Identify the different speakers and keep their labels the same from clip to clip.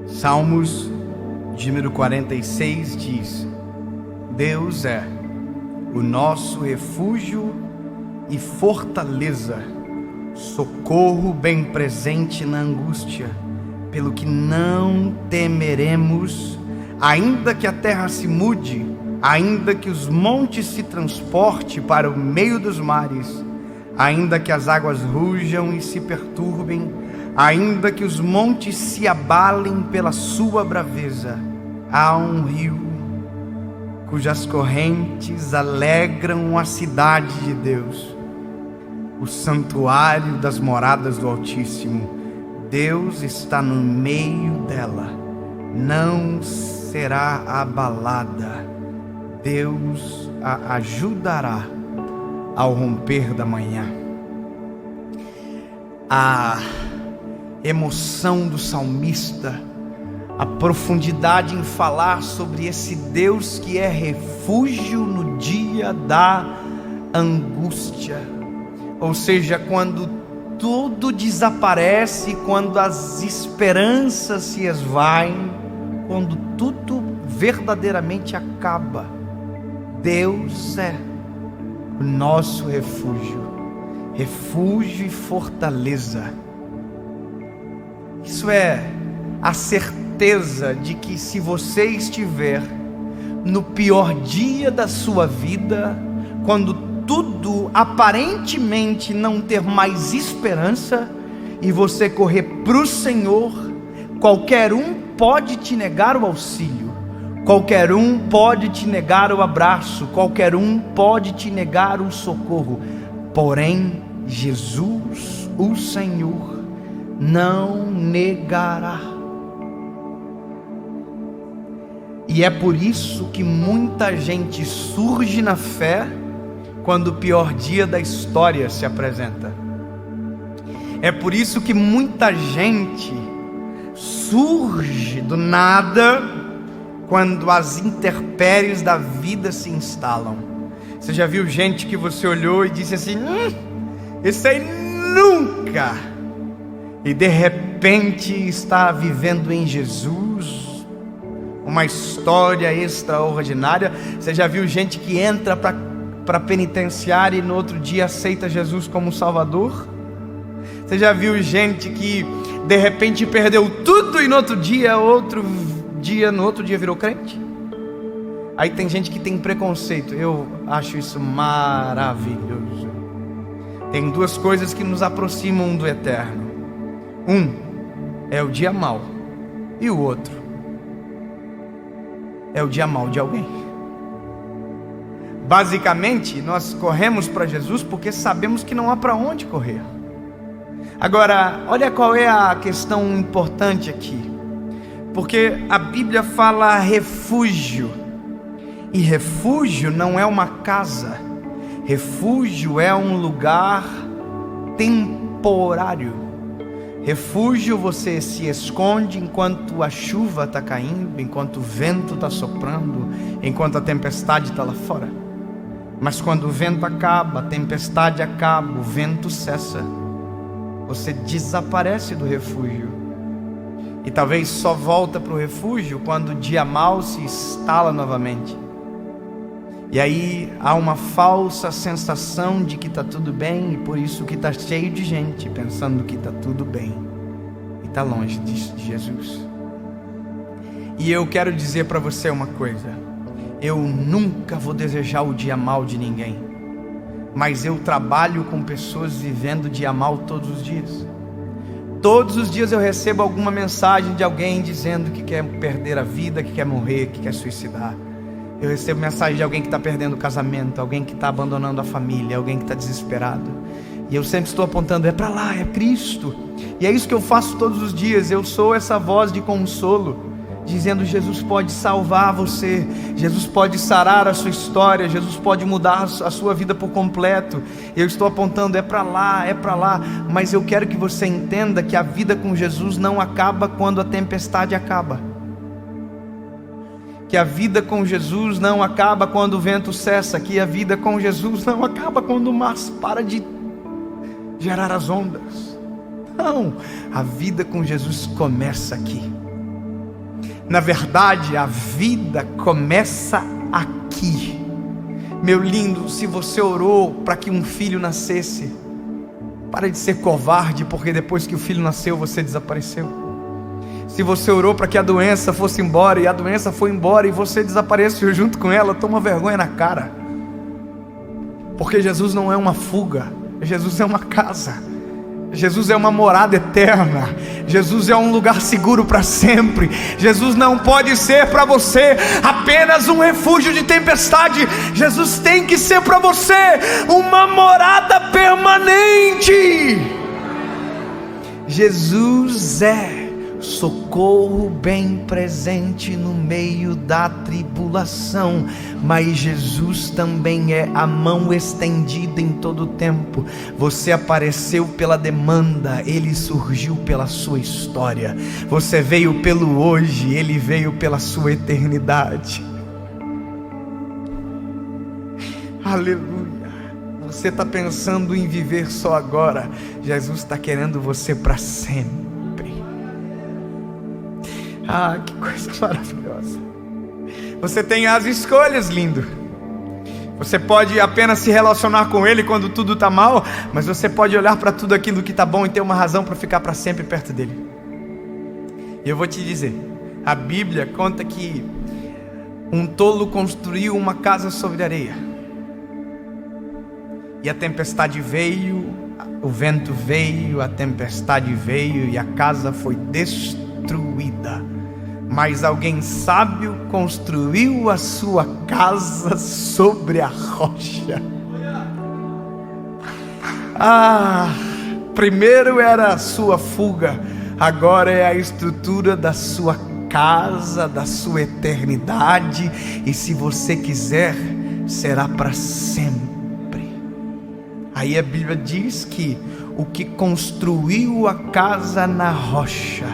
Speaker 1: Salmos de número 46 diz: Deus é o nosso refúgio e fortaleza, socorro bem presente na angústia, pelo que não temeremos, ainda que a terra se mude, ainda que os montes se transportem para o meio dos mares, ainda que as águas rujam e se perturbem, ainda que os montes se abalem pela sua braveza. Há um rio cujas correntes alegram a cidade de Deus, o santuário das moradas do Altíssimo. Deus está no meio dela, não será abalada. Deus a ajudará ao romper da manhã. A emoção do salmista, a profundidade em falar sobre esse Deus que é refúgio no dia da angústia, ou seja, quando tudo desaparece, quando as esperanças se esvaem, quando tudo verdadeiramente acaba. Deus é o nosso refúgio, refúgio e fortaleza. Isso é a certeza de que se você estiver no pior dia da sua vida, quando tudo aparentemente não ter mais esperança, e você correr para o Senhor, qualquer um pode te negar o auxílio, qualquer um pode te negar o abraço, qualquer um pode te negar o socorro, porém Jesus, o Senhor, não negará. E é por isso que muita gente surge na fé quando o pior dia da história se apresenta. É por isso que muita gente surge do nada quando as intempéries da vida se instalam. Você já viu gente que você olhou e disse assim: esse aí nunca, e de repente está vivendo em Jesus uma história extraordinária? Você já viu gente que entra para penitenciária e no outro dia aceita Jesus como Salvador? Você já viu gente que de repente perdeu tudo e no outro dia virou crente? Aí tem gente que tem preconceito. Eu acho isso maravilhoso. Tem duas coisas que nos aproximam do eterno. Um é o dia mau, e o outro é o dia mau de alguém. Basicamente, nós corremos para Jesus porque sabemos que não há para onde correr. Agora, olha qual é a questão importante aqui, porque a Bíblia fala refúgio, e refúgio não é uma casa, refúgio é um lugar temporário. Refúgio, você se esconde enquanto a chuva está caindo, enquanto o vento está soprando, enquanto a tempestade está lá fora. Mas quando o vento acaba, a tempestade acaba, o vento cessa, você desaparece do refúgio. E talvez só volta para o refúgio quando o dia mau se instala novamente. E aí há uma falsa sensação de que está tudo bem, e por isso que está cheio de gente pensando que está tudo bem e está longe de Jesus. E eu quero dizer para você uma coisa: eu nunca vou desejar o dia mau de ninguém, mas eu trabalho com pessoas vivendo dia mau todos os dias. Todos os dias eu recebo alguma mensagem de alguém dizendo que quer perder a vida, que quer morrer, que quer suicidar. Eu recebo mensagem de alguém que está perdendo o casamento, alguém que está abandonando a família, alguém que está desesperado. E eu sempre estou apontando: é para lá, é Cristo. E é isso que eu faço todos os dias. Eu sou essa voz de consolo, dizendo: Jesus pode salvar você, Jesus pode sarar a sua história, Jesus pode mudar a sua vida por completo. Eu estou apontando: é para lá, é para lá. Mas eu quero que você entenda que a vida com Jesus não acaba quando a tempestade acaba, que a vida com Jesus não acaba quando o vento cessa, que a vida com Jesus não acaba quando o mar para de gerar as ondas. Não, a vida com Jesus começa aqui. Na verdade, a vida começa aqui. Meu lindo, se você orou para que um filho nascesse, para de ser covarde, porque depois que o filho nasceu, você desapareceu. Se você orou para que a doença fosse embora, e a doença foi embora, e você desapareceu junto com ela, toma vergonha na cara. Porque Jesus não é uma fuga, Jesus é uma casa. Jesus é uma morada eterna. Jesus é um lugar seguro para sempre. Jesus não pode ser para você apenas um refúgio de tempestade. Jesus tem que ser para você uma morada permanente. Jesus é socorro bem presente no meio da tribulação, mas Jesus também é a mão estendida em todo o tempo. Você apareceu pela demanda, Ele surgiu pela sua história. Você veio pelo hoje, Ele veio pela sua eternidade. Aleluia. Você está pensando em viver só agora, Jesus está querendo você para sempre. Ah, que coisa maravilhosa. Você tem as escolhas, lindo. Você pode apenas se relacionar com Ele quando tudo está mal, mas você pode olhar para tudo aquilo que está bom e ter uma razão para ficar para sempre perto dEle. E eu vou te dizer, a Bíblia conta que um tolo construiu uma casa sobre areia, e a tempestade veio, o vento veio, a tempestade veio, e a casa foi destruída. Mas alguém sábio construiu a sua casa sobre a rocha. Primeiro era a sua fuga, agora é a estrutura da sua casa, da sua eternidade. E se você quiser, será para sempre. Aí a Bíblia diz que o que construiu a casa na rocha,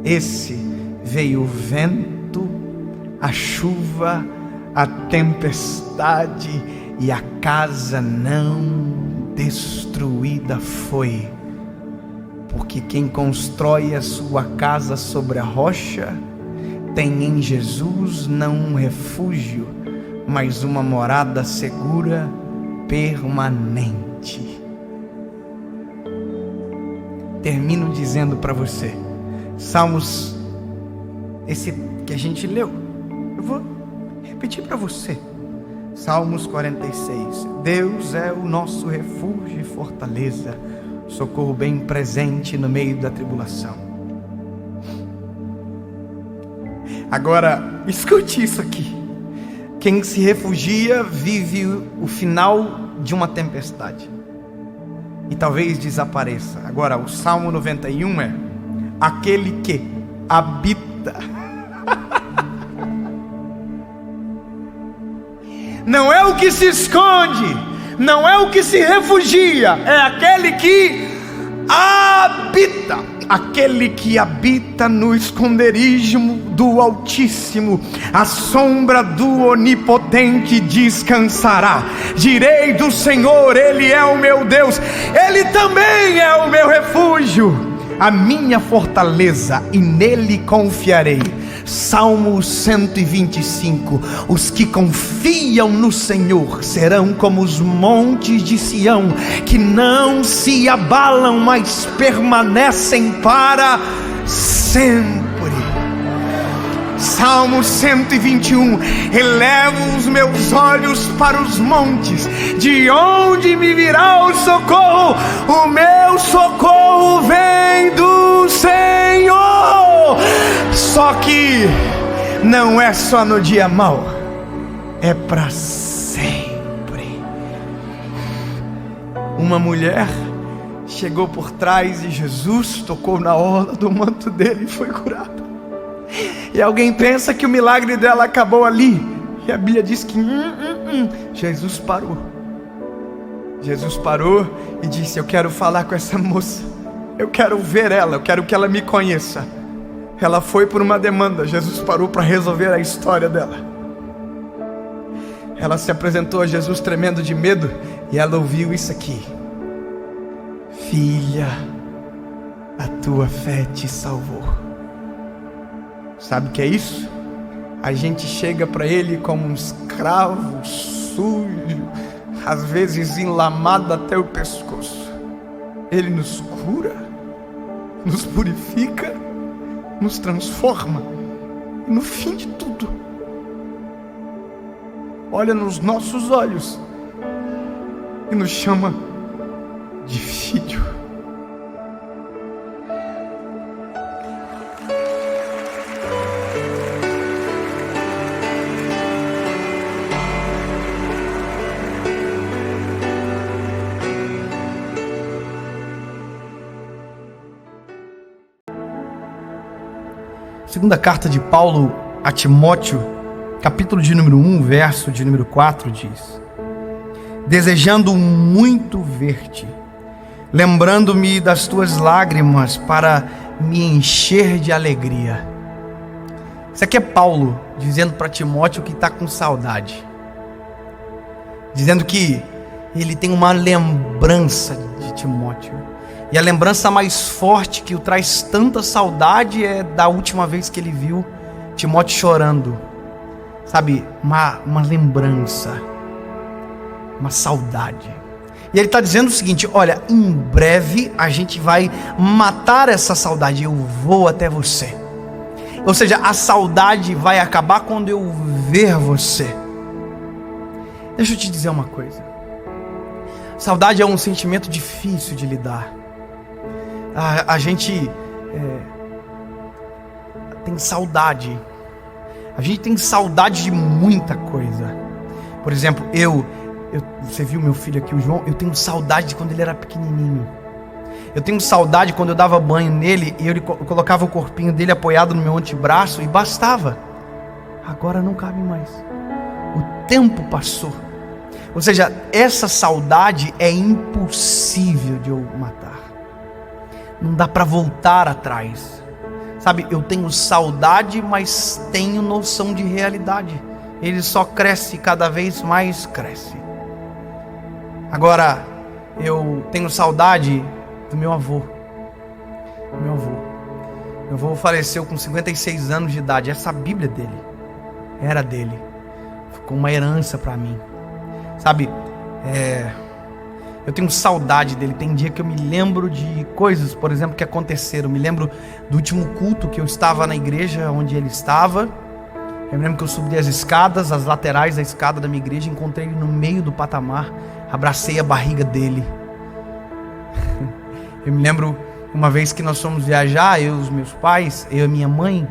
Speaker 1: esse veio o vento, a chuva, a tempestade, e a casa não destruída foi. Porque quem constrói a sua casa sobre a rocha tem em Jesus não um refúgio, mas uma morada segura, permanente. Termino dizendo para você, Salmos, esse que a gente leu, eu vou repetir para você. Salmos 46. Deus é o nosso refúgio e fortaleza, socorro bem presente no meio da tribulação. Agora, escute isso aqui. Quem se refugia vive o final de uma tempestade e talvez desapareça. Agora, o Salmo 91 é aquele que habita. Não é o que se esconde, não é o que se refugia, é aquele que habita. Aquele que habita no esconderijo do Altíssimo, a sombra do Onipotente descansará. Direi do Senhor, Ele é o meu Deus, Ele também é o meu refúgio, a minha fortaleza, e nele confiarei. Salmo 125. Os que confiam no Senhor serão como os montes de Sião, que não se abalam, mas permanecem para sempre. Salmo 121. Elevo os meus olhos para os montes, de onde me virá o socorro? O meu socorro vem do Senhor. Só que não é só no dia mau, é para sempre. Uma mulher chegou por trás de Jesus, tocou na orla do manto dele e foi curada. E alguém pensa que o milagre dela acabou ali, e a Bíblia diz que Jesus parou. Jesus parou e disse: eu quero falar com essa moça, eu quero ver ela, eu quero que ela me conheça. Ela foi por uma demanda, Jesus parou para resolver a história dela. Ela se apresentou a Jesus tremendo de medo, e ela ouviu isso aqui: filha, a tua fé te salvou. Sabe o que é isso? A gente chega para Ele como um escravo sujo, às vezes enlamado até o pescoço. Ele nos cura, nos purifica, nos transforma. E no fim de tudo, olha nos nossos olhos e nos chama de filho. Segunda carta de Paulo a Timóteo, capítulo de número 1, verso de número 4, diz: desejando muito ver-te, lembrando-me das tuas lágrimas para me encher de alegria. Isso aqui é Paulo dizendo para Timóteo que está com saudade, dizendo que ele tem uma lembrança de Timóteo. E a lembrança mais forte que o traz tanta saudade é da última vez que ele viu Timóteo chorando. Sabe, uma lembrança, uma saudade. E ele está dizendo o seguinte: olha, em breve a gente vai matar essa saudade, eu vou até você. Ou seja, a saudade vai acabar quando eu ver você. Deixa eu te dizer uma coisa. Saudade é um sentimento difícil de lidar. A gente tem saudade. A gente tem saudade de muita coisa. Por exemplo, você viu meu filho aqui, o João? Eu tenho saudade de quando ele era pequenininho. Eu tenho saudade quando eu dava banho nele e eu colocava o corpinho dele apoiado no meu antebraço e bastava. Agora não cabe mais. O tempo passou. Ou seja, essa saudade é impossível de eu matar. Não dá para voltar atrás. Sabe, eu tenho saudade, mas tenho noção de realidade. Ele só cresce, cada vez mais cresce. Agora, eu tenho saudade do meu avô. Meu avô faleceu com 56 anos de idade. Essa Bíblia dele era dele. Ficou uma herança para mim. Sabe, eu tenho saudade dele. Tem dia que eu me lembro de coisas, por exemplo, que aconteceram. Eu me lembro do último culto que eu estava na igreja onde ele estava. Eu me lembro que eu subi as escadas, as laterais da escada da minha igreja, encontrei ele no meio do patamar, abracei a barriga dele. Eu me lembro uma vez que nós fomos viajar, eu e os meus pais, eu e minha mãe,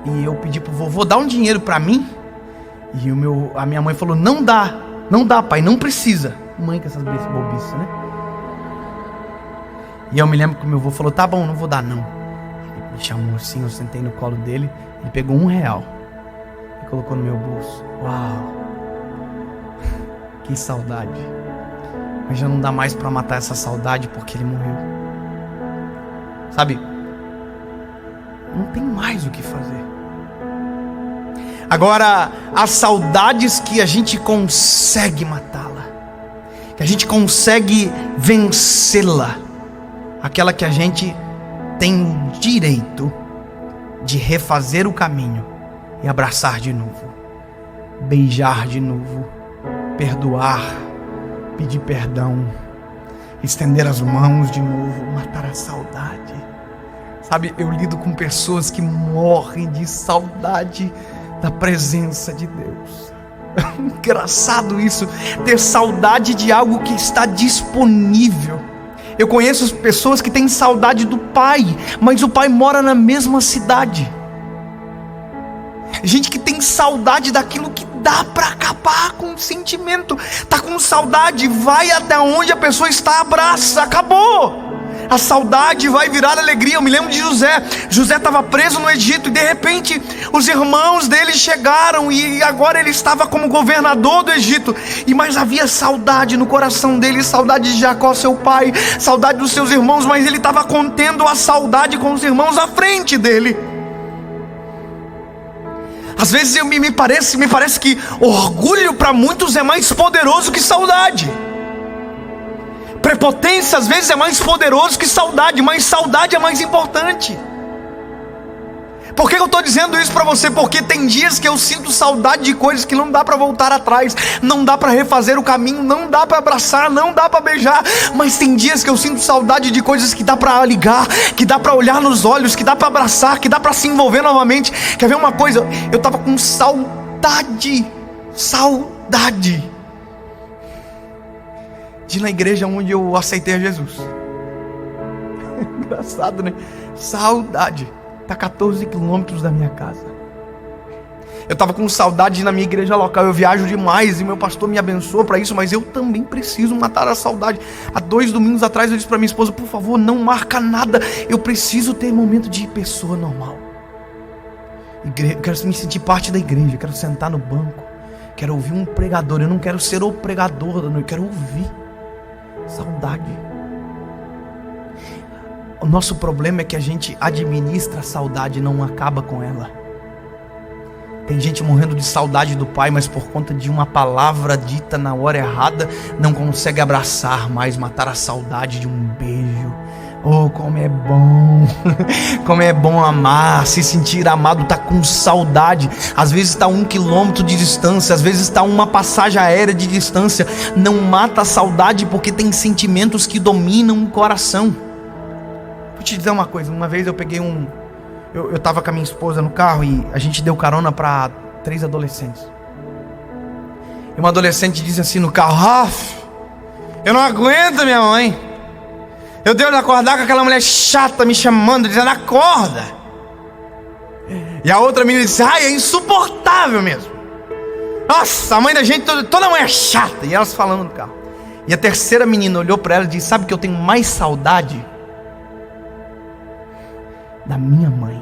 Speaker 1: e eu pedi pro vovô: dá um dinheiro para mim. E a minha mãe falou: não dá pai, não precisa. Mãe com essas bobices, né? E eu me lembro que o meu avô falou: tá bom, não vou dar não. Ele me chamou assim, eu sentei no colo dele, ele pegou R$1 e colocou no meu bolso. Uau, que saudade. Mas já não dá mais para matar essa saudade porque ele morreu. Sabe, não tem mais o que fazer. Agora, as saudades que a gente consegue matá-la, que a gente consegue vencê-la, aquela que a gente tem o direito de refazer o caminho e abraçar de novo, beijar de novo, perdoar, pedir perdão, estender as mãos de novo, matar a saudade. Sabe, eu lido com pessoas que morrem de saudade da presença de Deus. Engraçado isso, ter saudade de algo que está disponível. Eu conheço pessoas que têm saudade do pai, mas o pai mora na mesma cidade. Gente que tem saudade daquilo que dá para acabar com o sentimento. Tá com saudade, vai até onde a pessoa está, abraça, acabou. A saudade vai virar alegria. Eu me lembro de José. José estava preso no Egito e de repente os irmãos dele chegaram e agora ele estava como governador do Egito. Mas havia saudade no coração dele, saudade de Jacó, seu pai, saudade dos seus irmãos, mas ele estava contendo a saudade com os irmãos à frente dele. Às vezes me parece que orgulho para muitos é mais poderoso que saudade. Prepotência às vezes é mais poderoso que saudade, mas saudade é mais importante. Por que eu estou dizendo isso para você? Porque tem dias que eu sinto saudade de coisas que não dá para voltar atrás, não dá para refazer o caminho, não dá para abraçar, não dá para beijar. Mas tem dias que eu sinto saudade de coisas que dá para ligar, que dá para olhar nos olhos, que dá para abraçar, que dá para se envolver novamente. Quer ver uma coisa? Eu estava com saudade de ir na igreja onde eu aceitei a Jesus. Engraçado, né? Saudade. Está a 14 quilômetros da minha casa. Eu estava com saudade de ir na minha igreja local. Eu viajo demais e meu pastor me abençoou para isso, mas eu também preciso matar a saudade. Há 2 domingos atrás eu disse para minha esposa: por favor, não marca nada, eu preciso ter momento de pessoa normal. Eu quero me sentir parte da igreja, eu quero sentar no banco, quero ouvir um pregador. Eu não quero ser o pregador da noite, eu quero ouvir. Saudade. O nosso problema é que a gente administra a saudade e não acaba com ela. Tem gente morrendo de saudade do pai, mas por conta de uma palavra dita na hora errada, não consegue abraçar mais, matar a saudade de um beijo. Oh, como é bom, como é bom amar, se sentir amado. Tá com saudade, às vezes está 1 quilômetro de distância, às vezes está uma passagem aérea de distância. Não mata a saudade porque tem sentimentos que dominam o coração. Vou te dizer uma coisa, uma vez eu peguei eu tava com a minha esposa no carro e a gente deu carona para 3 adolescentes. E uma adolescente disse assim no carro: Raf, eu não aguento minha mãe. Eu devo acordar com aquela mulher chata me chamando, dizendo acorda. E a outra menina disse: ai, é insuportável mesmo. Nossa, a mãe da gente, toda mãe é chata. E elas falando no carro. E a terceira menina olhou para ela e disse: sabe que eu tenho mais saudade da minha mãe,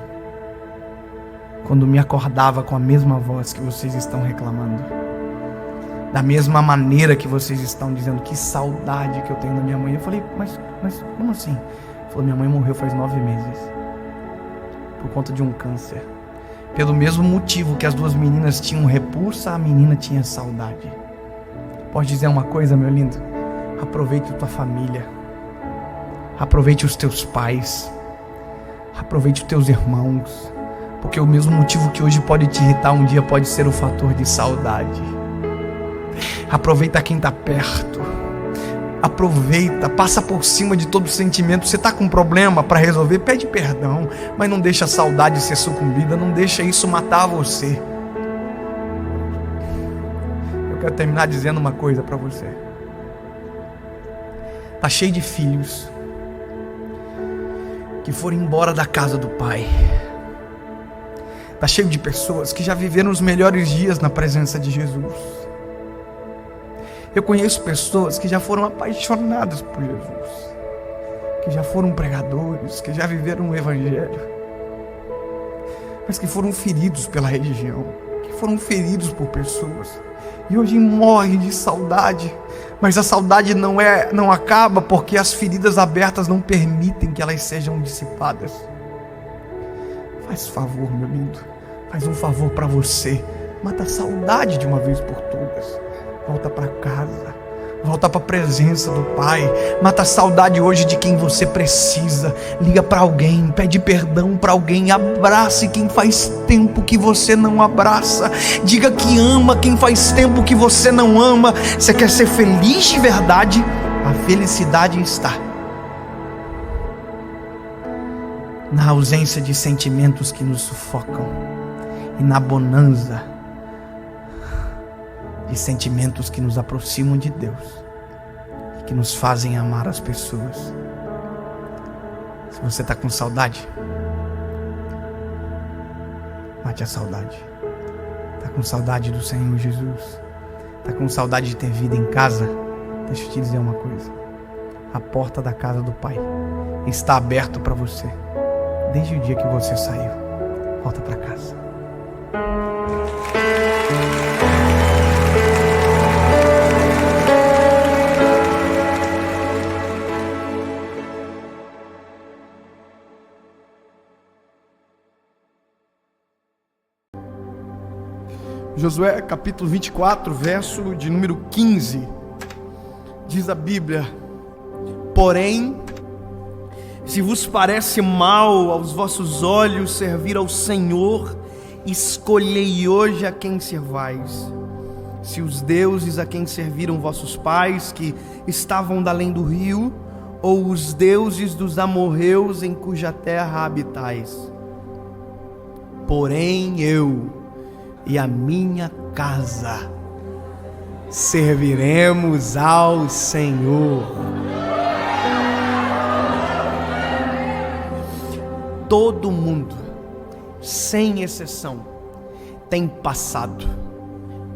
Speaker 1: quando me acordava com a mesma voz que vocês estão reclamando, da mesma maneira que vocês estão dizendo. Que saudade que eu tenho da minha mãe. Eu falei: mas como assim? Ele falou: minha mãe morreu faz 9 meses por conta de um câncer. Pelo mesmo motivo que as 2 meninas tinham repulsa, a menina tinha saudade. Pode dizer uma coisa, meu lindo? Aproveite a tua família, aproveite os teus pais, aproveite os teus irmãos, porque o mesmo motivo que hoje pode te irritar, um dia pode ser o fator de saudade. Aproveita quem está perto, aproveita, passa por cima de todo sentimento. Você está com um problema para resolver, pede perdão, mas não deixa a saudade ser sucumbida, não deixa isso matar você. Eu quero terminar dizendo uma coisa para você. Está cheio de filhos que foram embora da casa do pai. Está cheio de pessoas que já viveram os melhores dias na presença de Jesus. Eu conheço pessoas que já foram apaixonadas por Jesus, que já foram pregadores, que já viveram o evangelho, mas que foram feridos pela religião, que foram feridos por pessoas, e hoje morrem de saudade. Mas a saudade não acaba porque as feridas abertas não permitem que elas sejam dissipadas. Faz favor, meu lindo, faz um favor para você, mata a saudade de uma vez por todas. Volta para casa, volta para a presença do Pai. Mata a saudade hoje de quem você precisa. Liga para alguém, pede perdão para alguém, abrace quem faz tempo que você não abraça. Diga que ama quem faz tempo que você não ama. Você quer ser feliz de verdade? A felicidade está na ausência de sentimentos que nos sufocam e na bonança de sentimentos que nos aproximam de Deus e que nos fazem amar as pessoas. Se você está com saudade, mate a saudade. Está com saudade do Senhor Jesus? Está com saudade de ter vida em casa? Deixa eu te dizer uma coisa: a porta da casa do Pai está aberta para você desde o dia que você saiu. Volta para casa. Josué capítulo 24, verso de número 15, diz a Bíblia: porém, Se vos parece mal aos vossos olhos servir ao Senhor, escolhei hoje a quem servais. Se os deuses a quem serviram vossos pais, que estavam da além do rio, ou os deuses dos amorreus em cuja terra habitais. Porém eu e a minha casa serviremos ao Senhor. Todo mundo, sem exceção, tem passado.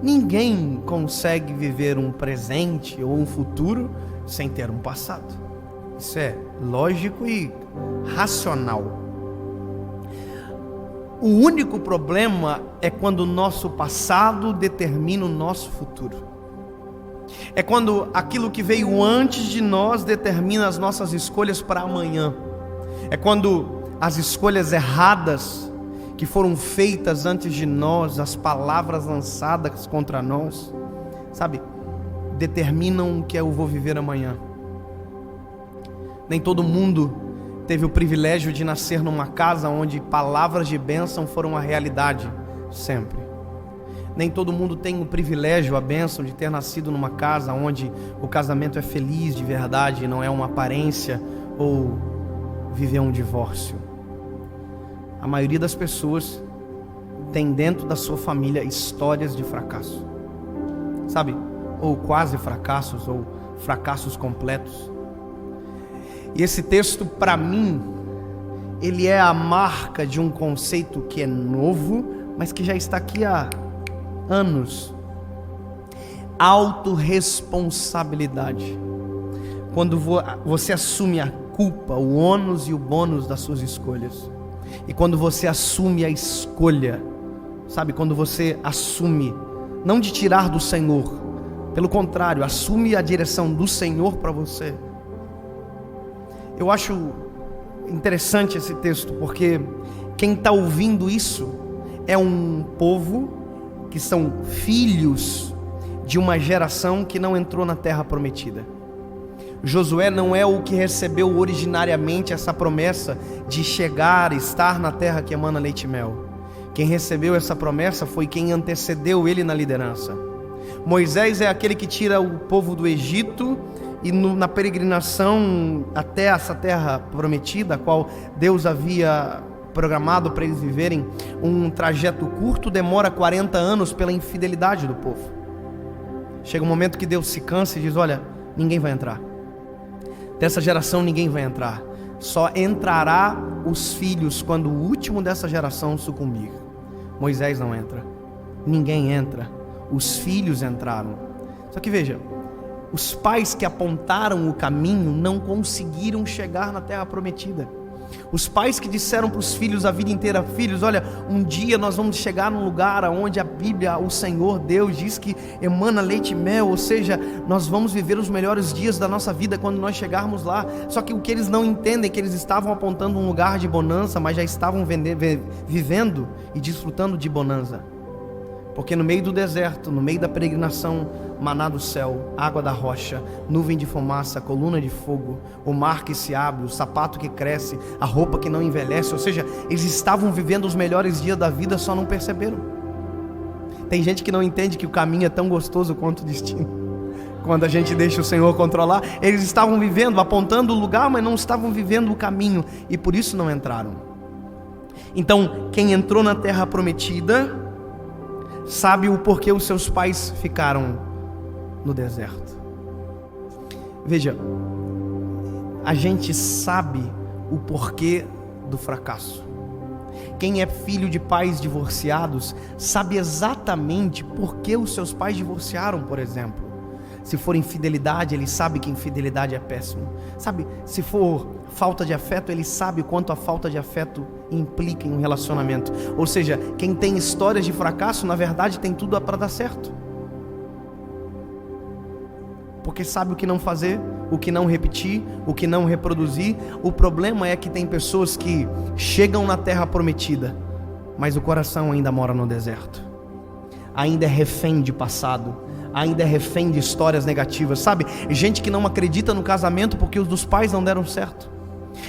Speaker 1: Ninguém consegue viver um presente ou um futuro sem ter um passado. Isso é lógico e racional. O único problema é quando o nosso passado determina o nosso futuro. É quando aquilo que veio antes de nós determina as nossas escolhas para amanhã. É quando as escolhas erradas que foram feitas antes de nós, as palavras lançadas contra nós, sabe, determinam o que eu vou viver amanhã. Nem todo mundo teve o privilégio de nascer numa casa onde palavras de bênção foram a realidade sempre. Nem todo mundo tem o privilégio, a bênção de ter nascido numa casa onde o casamento é feliz de verdade, não é uma aparência ou viver um divórcio. A maioria das pessoas tem dentro da sua família histórias de fracasso, sabe? Ou quase fracassos, ou fracassos completos. E esse texto, para mim, ele é a marca de um conceito que é novo, mas que já está aqui há anos. Autorresponsabilidade. Quando você assume a culpa, o ônus e o bônus das suas escolhas. E quando você assume a escolha, sabe, quando você assume, não de tirar do Senhor, pelo contrário, assume a direção do Senhor para você. Eu acho interessante esse texto, porque quem está ouvindo isso é um povo que são filhos de uma geração que não entrou na terra prometida. Josué não é o que recebeu originariamente essa promessa de chegar, estar na terra que emana leite e mel. Quem recebeu essa promessa foi quem antecedeu ele na liderança. Moisés é aquele que tira o povo do Egito e na peregrinação até essa terra prometida, a qual Deus havia programado para eles viverem um trajeto curto, demora 40 anos pela infidelidade do povo. Chega um momento que Deus se cansa e diz: olha, ninguém vai entrar. Dessa geração ninguém vai entrar. Só entrará os filhos quando o último dessa geração sucumbir. Moisés não entra. Ninguém entra. Os filhos entraram. Só que veja, os pais que apontaram o caminho não conseguiram chegar na terra prometida. Os pais que disseram para os filhos a vida inteira: filhos, olha, um dia nós vamos chegar num lugar onde a Bíblia, o Senhor Deus diz que emana leite e mel, ou seja, nós vamos viver os melhores dias da nossa vida quando nós chegarmos lá. Só que o que eles não entendem é que eles estavam apontando um lugar de bonança, mas já estavam vivendo e desfrutando de bonança. Porque no meio do deserto, no meio da peregrinação, maná do céu, água da rocha, nuvem de fumaça, coluna de fogo, o mar que se abre, o sapato que cresce, a roupa que não envelhece, ou seja, eles estavam vivendo os melhores dias da vida, só não perceberam. Tem gente que não entende que o caminho é tão gostoso quanto o destino. Quando a gente deixa o Senhor controlar, eles estavam vivendo, apontando o lugar, mas não estavam vivendo o caminho, e por isso não entraram. Então, quem entrou na terra prometida sabe o porquê os seus pais ficaram no deserto. Veja, a gente sabe o porquê do fracasso. Quem é filho de pais divorciados sabe exatamente por que os seus pais divorciaram, por exemplo. Se for infidelidade, ele sabe que infidelidade é péssimo. Sabe, se for falta de afeto, ele sabe quanto a falta de afeto implica em um relacionamento. Ou seja, quem tem histórias de fracasso, na verdade tem tudo para dar certo. Porque sabe o que não fazer, o que não repetir, o que não reproduzir. O problema é que tem pessoas que chegam na terra prometida, mas o coração ainda mora no deserto. Ainda é refém de passado, ainda é refém de histórias negativas, sabe? Gente que não acredita no casamento porque os dos pais não deram certo.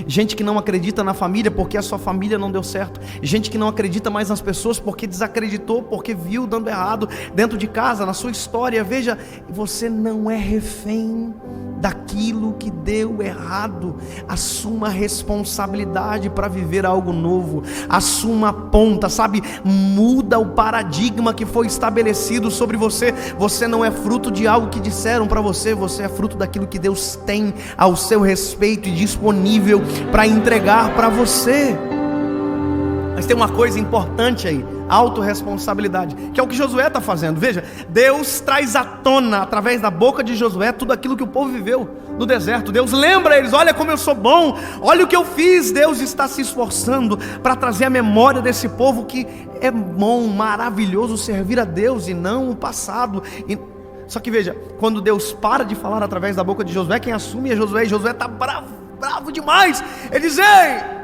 Speaker 1: gente que não acredita na família porque a sua família não deu certo, gente que não acredita mais nas pessoas porque desacreditou, porque viu dando errado dentro de casa, na sua história. Veja, você não é refém daquilo que deu errado. Assuma a responsabilidade para viver algo novo, assuma a ponta, sabe? Muda o paradigma que foi estabelecido sobre você. Você não é fruto de algo que disseram para você, você é fruto daquilo que Deus tem ao seu respeito e disponível para entregar para você. Mas tem uma coisa importante aí: autorresponsabilidade, que é o que Josué está fazendo. Veja, Deus traz à tona, através da boca de Josué, tudo aquilo que o povo viveu no deserto. Deus lembra eles: olha como eu sou bom, olha o que eu fiz. Deus está se esforçando para trazer a memória desse povo que é bom, maravilhoso servir a Deus e não o passado. Só que veja, quando Deus para de falar através da boca de Josué, quem assume é Josué, e Josué está bravo demais. Ele diz: ei,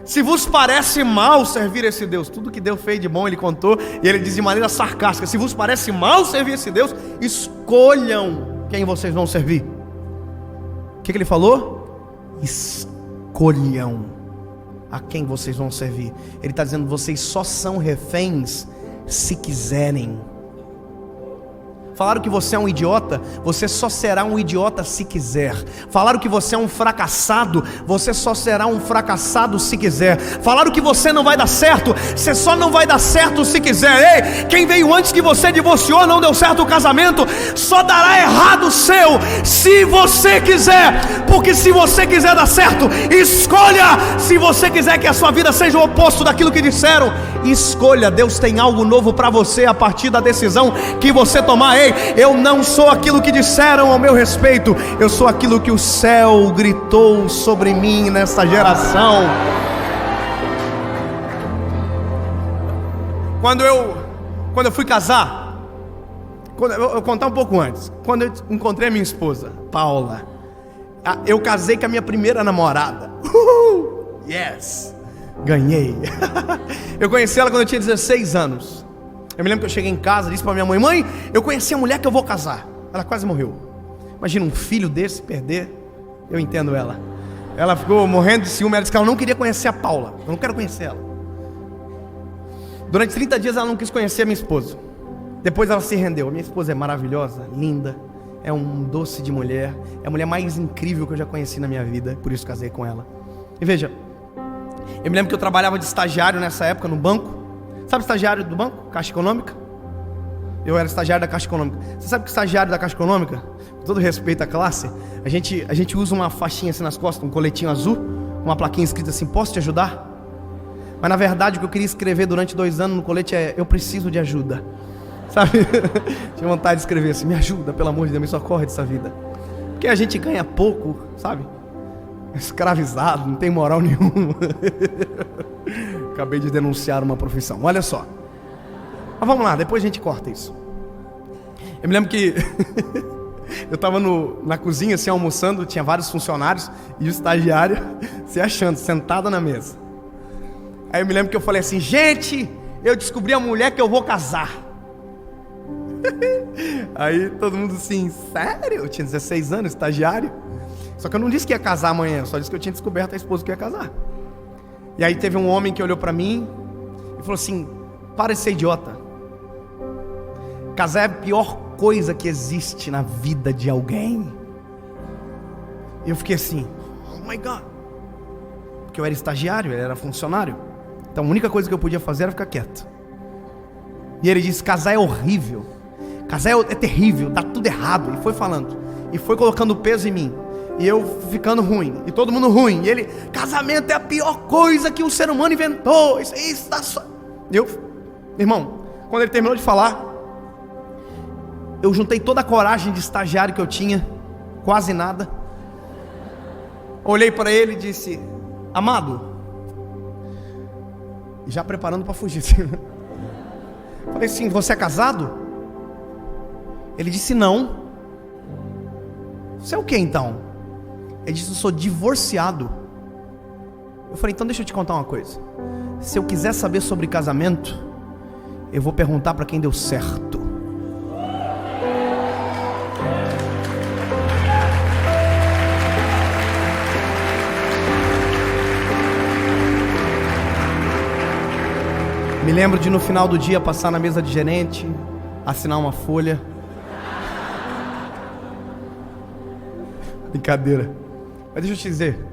Speaker 1: se vos parece mal servir esse Deus, tudo que Deus fez de bom ele contou, e ele diz de maneira sarcástica: se vos parece mal servir esse Deus, escolham quem vocês vão servir. O que ele falou? Escolham a quem vocês vão servir. Ele está dizendo: vocês só são reféns se quiserem. Falaram que você é um idiota, você só será um idiota se quiser. Falaram que você é um fracassado, você só será um fracassado se quiser. Falaram que você não vai dar certo, você só não vai dar certo se quiser. Ei, quem veio antes que você divorciou, não deu certo o casamento, só dará errado o seu se você quiser. Porque se você quiser dar certo, escolha. Se você quiser que a sua vida seja o oposto daquilo que disseram, escolha. Deus tem algo novo para você a partir da decisão que você tomar. Ei, eu não sou aquilo que disseram ao meu respeito, eu sou aquilo que o céu gritou sobre mim nesta geração. Quando eu fui casar, eu vou contar um pouco antes. Quando eu encontrei a minha esposa, Paula, eu casei com a minha primeira namorada. Yes, ganhei. Eu conheci ela quando eu tinha 16 anos. Eu me lembro que eu cheguei em casa, disse para minha mãe: mãe, eu conheci a mulher que eu vou casar. Ela quase morreu. Imagina um filho desse perder. Eu entendo ela. Ela ficou morrendo de ciúme. Ela disse que ela não queria conhecer a Paula. Eu não quero conhecer ela. Durante 30 dias ela não quis conhecer a minha esposa. Depois ela se rendeu. A minha esposa é maravilhosa, linda, é um doce de mulher, é a mulher mais incrível que eu já conheci na minha vida. Por isso casei com ela. E veja, eu me lembro que eu trabalhava de estagiário nessa época no banco. Sabe estagiário do banco? Caixa Econômica? Eu era estagiário da Caixa Econômica. Você sabe que estagiário da Caixa Econômica, com todo respeito à classe, a gente usa uma faixinha assim nas costas, um coletinho azul, uma plaquinha escrita assim: posso te ajudar? Mas na verdade o que eu queria escrever durante 2 anos no colete é: eu preciso de ajuda. Sabe? Tinha vontade de escrever assim: me ajuda, pelo amor de Deus, me socorre dessa vida. Porque a gente ganha pouco, sabe? Escravizado, não tem moral nenhuma. Acabei de denunciar uma profissão, olha só. Mas vamos lá, depois a gente corta isso. Eu me lembro que eu estava na cozinha assim, almoçando, tinha vários funcionários e o estagiário se achando, sentado na mesa. Aí eu me lembro que eu falei assim: gente, eu descobri a mulher que eu vou casar. Aí todo mundo assim: sério? Eu tinha 16 anos, estagiário. Só que eu não disse que ia casar amanhã, só disse que eu tinha descoberto a esposa que ia casar. E aí teve um homem que olhou para mim e falou assim: para de ser idiota. Casar é a pior coisa que existe na vida de alguém. E eu fiquei assim: oh my God. Porque eu era estagiário, ele era funcionário. Então a única coisa que eu podia fazer era ficar quieto. E ele disse: casar é horrível, casar é terrível, dá tudo errado. E foi falando, e foi colocando peso em mim. E eu ficando ruim, e todo mundo ruim. E ele: casamento é a pior coisa que o ser humano inventou. Isso está só. Irmão, quando ele terminou de falar, eu juntei toda a coragem de estagiário que eu tinha, quase nada. Olhei para ele e disse: amado, já preparando para fugir. Falei assim: você é casado? Ele disse: não. Você é o que então? Ele disse: eu sou divorciado. Eu falei: então deixa eu te contar uma coisa. Se eu quiser saber sobre casamento, eu vou perguntar para quem deu certo. Me lembro de no final do dia passar na mesa de gerente, assinar uma folha. Brincadeira. Mas deixa eu te dizer,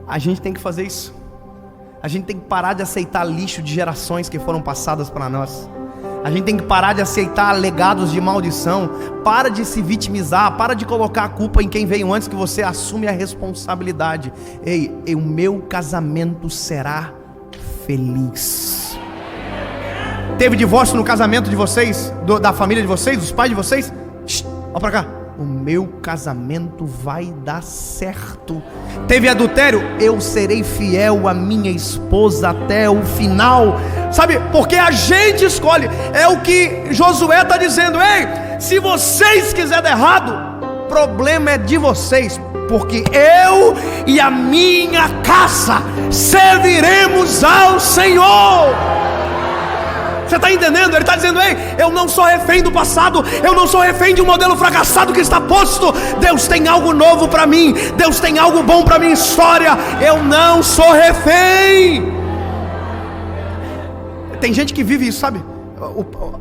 Speaker 1: a gente tem que fazer isso. A gente tem que parar de aceitar lixo de gerações que foram passadas para nós. A gente tem que parar de aceitar legados de maldição. Para de se vitimizar, para de colocar a culpa em quem veio antes, que você assume a responsabilidade. Ei, o meu casamento será feliz. Teve divórcio no casamento de vocês, da família de vocês, dos pais de vocês? Olha pra cá. O meu casamento vai dar certo. Teve adultério? Eu serei fiel à minha esposa até o final. Sabe, porque a gente escolhe. É o que Josué está dizendo. Ei, se vocês quiserem dar errado, o problema é de vocês, porque eu e a minha casa serviremos ao Senhor. Você está entendendo? Ele está dizendo: ei, eu não sou refém do passado, eu não sou refém de um modelo fracassado que está posto. Deus tem algo novo para mim, Deus tem algo bom para minha história. Eu não sou refém. Tem gente que vive isso, sabe?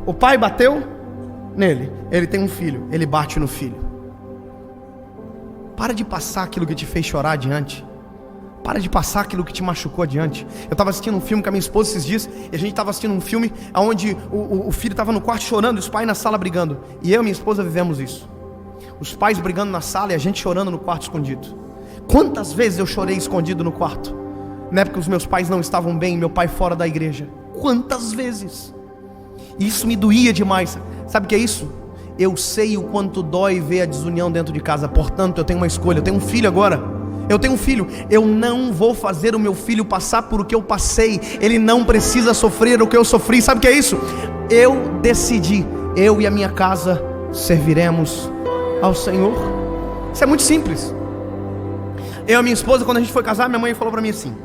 Speaker 1: O pai bateu nele, ele tem um filho, ele bate no filho. Para de passar aquilo que te fez chorar adiante. Para de passar aquilo que te machucou adiante. Eu estava assistindo um filme com a minha esposa esses dias, e a gente estava assistindo um filme onde o filho estava no quarto chorando e os pais na sala brigando. E eu e minha esposa vivemos isso. Os pais brigando na sala e a gente chorando no quarto escondido. Quantas vezes eu chorei escondido no quarto, na época que os meus pais não estavam bem, meu pai fora da igreja. Quantas vezes? E isso me doía demais. Sabe o que é isso? Eu sei o quanto dói ver a desunião dentro de casa. Portanto, eu tenho uma escolha. Eu tenho um filho agora. Eu tenho um filho, eu não vou fazer o meu filho passar por o que eu passei. Ele não precisa sofrer o que eu sofri. Sabe o que é isso? Eu decidi, eu e a minha casa serviremos ao Senhor. Isso é muito simples. Eu e a minha esposa, quando a gente foi casar, minha mãe falou para mim assim: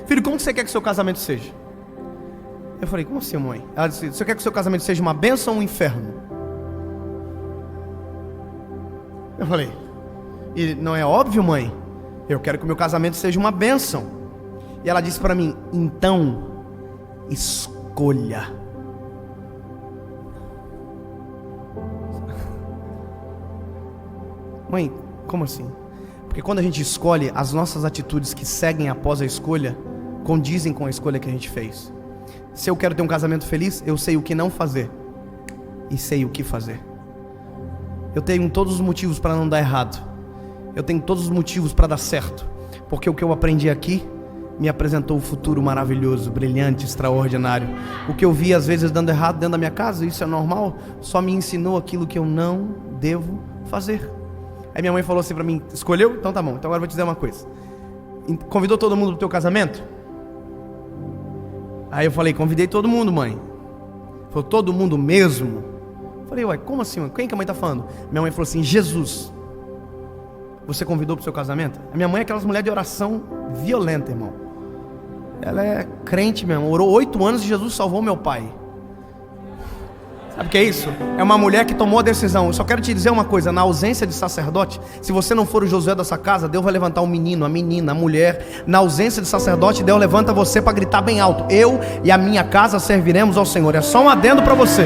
Speaker 1: filho, como você quer que seu casamento seja? Eu falei: como assim, mãe? Ela disse: você quer que seu casamento seja uma bênção ou um inferno? Eu falei: e não é óbvio, mãe? Eu quero que o meu casamento seja uma bênção. E ela disse para mim: então, escolha. Mãe, como assim? Porque quando a gente escolhe, as nossas atitudes que seguem após a escolha condizem com a escolha que a gente fez. Se eu quero ter um casamento feliz, eu sei o que não fazer e sei o que fazer. Eu tenho todos os motivos para não dar errado. Eu tenho todos os motivos para dar certo, porque o que eu aprendi aqui me apresentou um futuro maravilhoso, brilhante, extraordinário. O que eu vi às vezes dando errado dentro da minha casa, isso é normal, só me ensinou aquilo que eu não devo fazer. Aí minha mãe falou assim para mim: escolheu? Então tá bom, então agora eu vou te dizer uma coisa. Convidou todo mundo pro teu casamento? Aí eu falei: convidei todo mundo, mãe. Falou: todo mundo mesmo? Eu falei: ué, como assim, mãe? Quem que a mãe tá falando? Minha mãe falou assim: Jesus. Você convidou para o seu casamento? A minha mãe é aquelas mulheres de oração violenta, irmão. Ela é crente mesmo. Orou 8 anos e Jesus salvou meu pai. Sabe o que é isso? É uma mulher que tomou a decisão. Eu só quero te dizer uma coisa: na ausência de sacerdote, se você não for o Josué dessa casa, Deus vai levantar o menino, a menina, a mulher. Na ausência de sacerdote, Deus levanta você para gritar bem alto: eu e a minha casa serviremos ao Senhor. É só um adendo para você.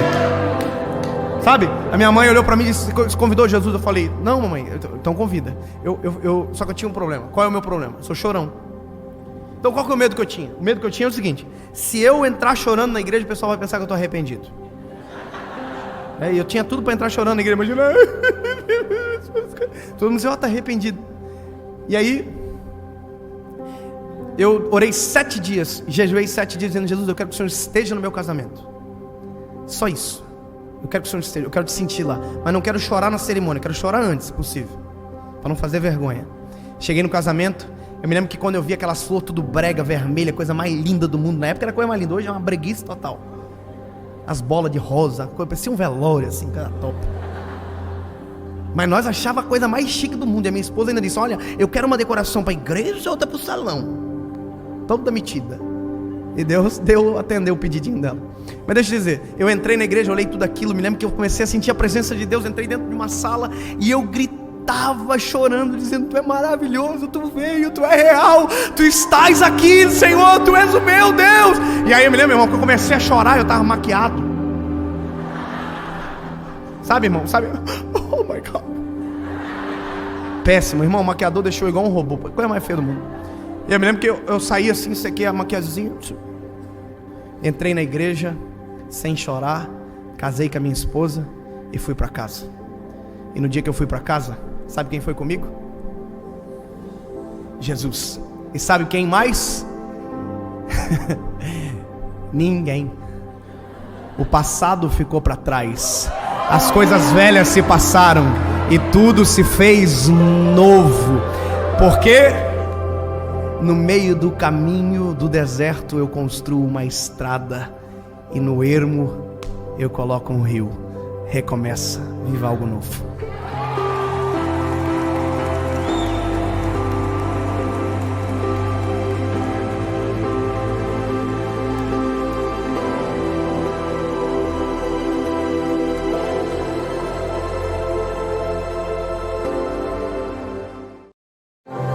Speaker 1: Sabe, a minha mãe olhou para mim e disse: convidou Jesus? Eu falei: não, mamãe, então convida. Só que eu tinha um problema. Qual é o meu problema? Eu sou chorão. Então qual que é o medo que eu tinha? O medo que eu tinha é o seguinte: se eu entrar chorando na igreja, o pessoal vai pensar que eu estou arrependido. Eu tinha tudo para entrar chorando na igreja. Imagina, todo mundo dizia: ó, está arrependido. E aí eu orei 7 dias, jejuei 7 dias dizendo: Jesus, eu quero que o Senhor esteja no meu casamento. Só isso. Eu quero que o Senhor esteja, eu quero te sentir lá. Mas não quero chorar na cerimônia, eu quero chorar antes, se possível, para não fazer vergonha. Cheguei no casamento, eu me lembro que quando eu vi aquelas flores tudo brega, vermelha, coisa mais linda do mundo. Na época era a coisa mais linda, hoje é uma breguice total. As bolas de rosa, parecia um velório assim, cara, top. Mas nós achava a coisa mais chique do mundo. E a minha esposa ainda disse: olha, eu quero uma decoração para a igreja ou outra para o salão. Toda metida. E Deus atendeu o pedidinho dela. Mas deixa eu dizer, eu entrei na igreja, olhei tudo aquilo. Me lembro que eu comecei a sentir a presença de Deus. Entrei dentro de uma sala e eu gritei estava chorando, dizendo: Tu é maravilhoso, Tu veio, Tu é real, Tu estás aqui, Senhor, Tu és o meu Deus. E aí eu me lembro, irmão, que eu comecei a chorar, eu estava maquiado. Sabe, irmão, sabe? Oh my God. Péssimo, irmão, o maquiador deixou igual um robô, coisa mais feia do mundo. E eu me lembro que eu saí assim, sequei a maquiagemzinha, entrei na igreja, sem chorar, casei com a minha esposa e fui para casa. E no dia que eu fui para casa, sabe quem foi comigo? Jesus. E sabe quem mais? Ninguém. O passado ficou para trás, as coisas velhas se passaram e tudo se fez novo. Porque no meio do caminho do deserto eu construo uma estrada, e no ermo eu coloco um rio. Recomeça, viva algo novo.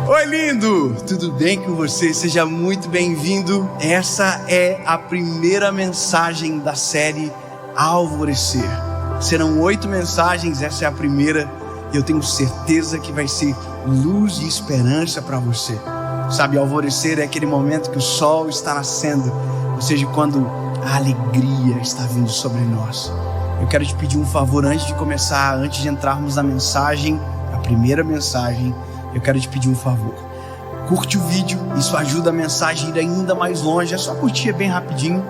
Speaker 1: Oi, lindo! Tudo bem com você? Seja muito bem-vindo. Essa é a primeira mensagem da série Alvorecer. Serão 8 mensagens, essa é a primeira, e eu tenho certeza que vai ser luz e esperança para você. Sabe, alvorecer é aquele momento que o sol está nascendo, ou seja, quando a alegria está vindo sobre nós. Eu quero te pedir um favor antes de começar, antes de entrarmos na mensagem, a primeira mensagem. Eu quero te pedir um favor. Curte o vídeo, isso ajuda a mensagem a ir ainda mais longe. É só curtir, é bem rapidinho.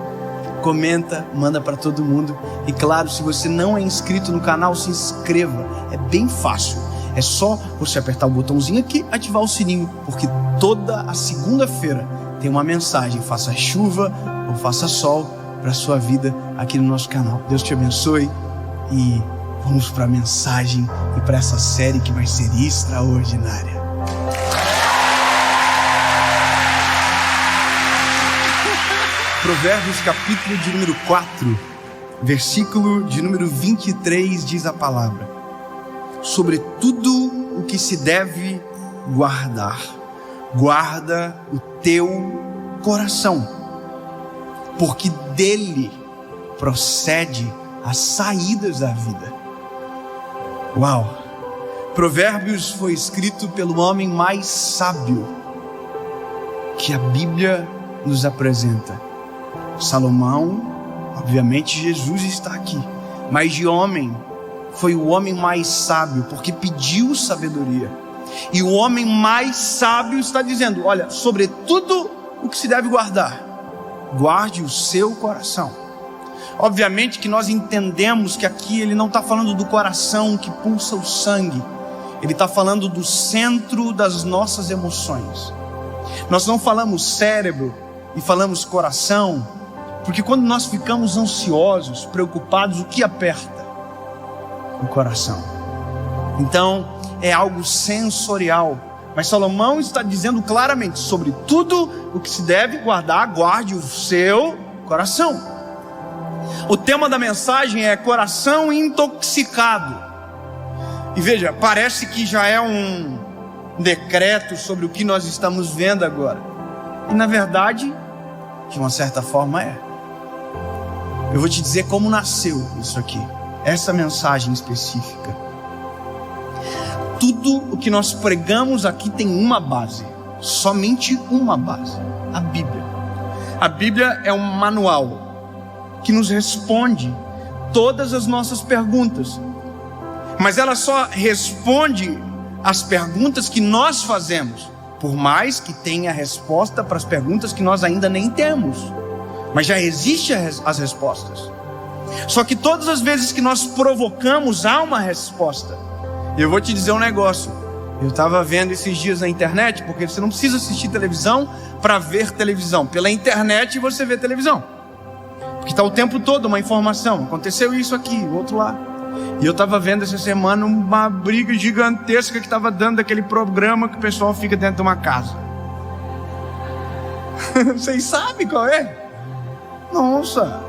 Speaker 1: Comenta, manda para todo mundo. E claro, se você não é inscrito no canal, se inscreva. É bem fácil. É só você apertar o botãozinho aqui, ativar o sininho, porque toda a segunda-feira tem uma mensagem, faça chuva ou faça sol, para a sua vida aqui no nosso canal. Deus te abençoe e vamos para a mensagem e para essa série que vai ser extraordinária. Provérbios capítulo de número 4, versículo de número 23 diz a palavra: sobre tudo o que se deve guardar, guarda o teu coração, porque dele procede as saídas da vida. Uau! Provérbios foi escrito pelo homem mais sábio que a Bíblia nos apresenta. Salomão, obviamente Jesus está aqui, mas de homem, foi o homem mais sábio, porque pediu sabedoria. E o homem mais sábio está dizendo: olha, sobre tudo o que se deve guardar, guarde o seu coração. Obviamente que nós entendemos que aqui ele não está falando do coração que pulsa o sangue, ele está falando do centro das nossas emoções. Nós não falamos cérebro e falamos coração, porque quando nós ficamos ansiosos, preocupados, o que aperta? O coração. Então é algo sensorial. Mas Salomão está dizendo claramente: sobre tudo o que se deve guardar, guarde o seu coração. O tema da mensagem é coração intoxicado. E veja, parece que já é um decreto sobre o que nós estamos vendo agora. E na verdade, de uma certa forma é. Eu vou te dizer como nasceu isso aqui, essa mensagem específica. Tudo o que nós pregamos aqui tem uma base, somente uma base: a Bíblia. A Bíblia é um manual que nos responde todas as nossas perguntas, mas ela só responde as perguntas que nós fazemos, por mais que tenha resposta para as perguntas que nós ainda nem temos, mas já existem as respostas. Só que todas as vezes que nós provocamos, há uma resposta. E eu vou te dizer um negócio. Eu estava vendo esses dias na internet, porque você não precisa assistir televisão para ver televisão. Pela internet você vê televisão, porque está o tempo todo uma informação. Aconteceu isso aqui, o outro lá. E eu estava vendo essa semana uma briga gigantesca que estava dando daquele programa que o pessoal fica dentro de uma casa. Vocês sabem qual é? Nossa,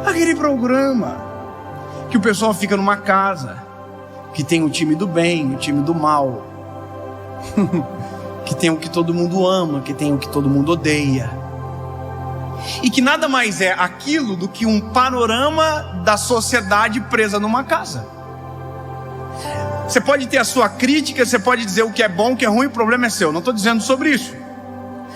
Speaker 1: aquele programa que o pessoal fica numa casa, que tem o time do bem, o time do mal, que tem o que todo mundo ama, que tem o que todo mundo odeia, e que nada mais é aquilo do que um panorama da sociedade presa numa casa. Você pode ter a sua crítica, você pode dizer o que é bom, o que é ruim, o problema é seu. Não estou dizendo sobre isso.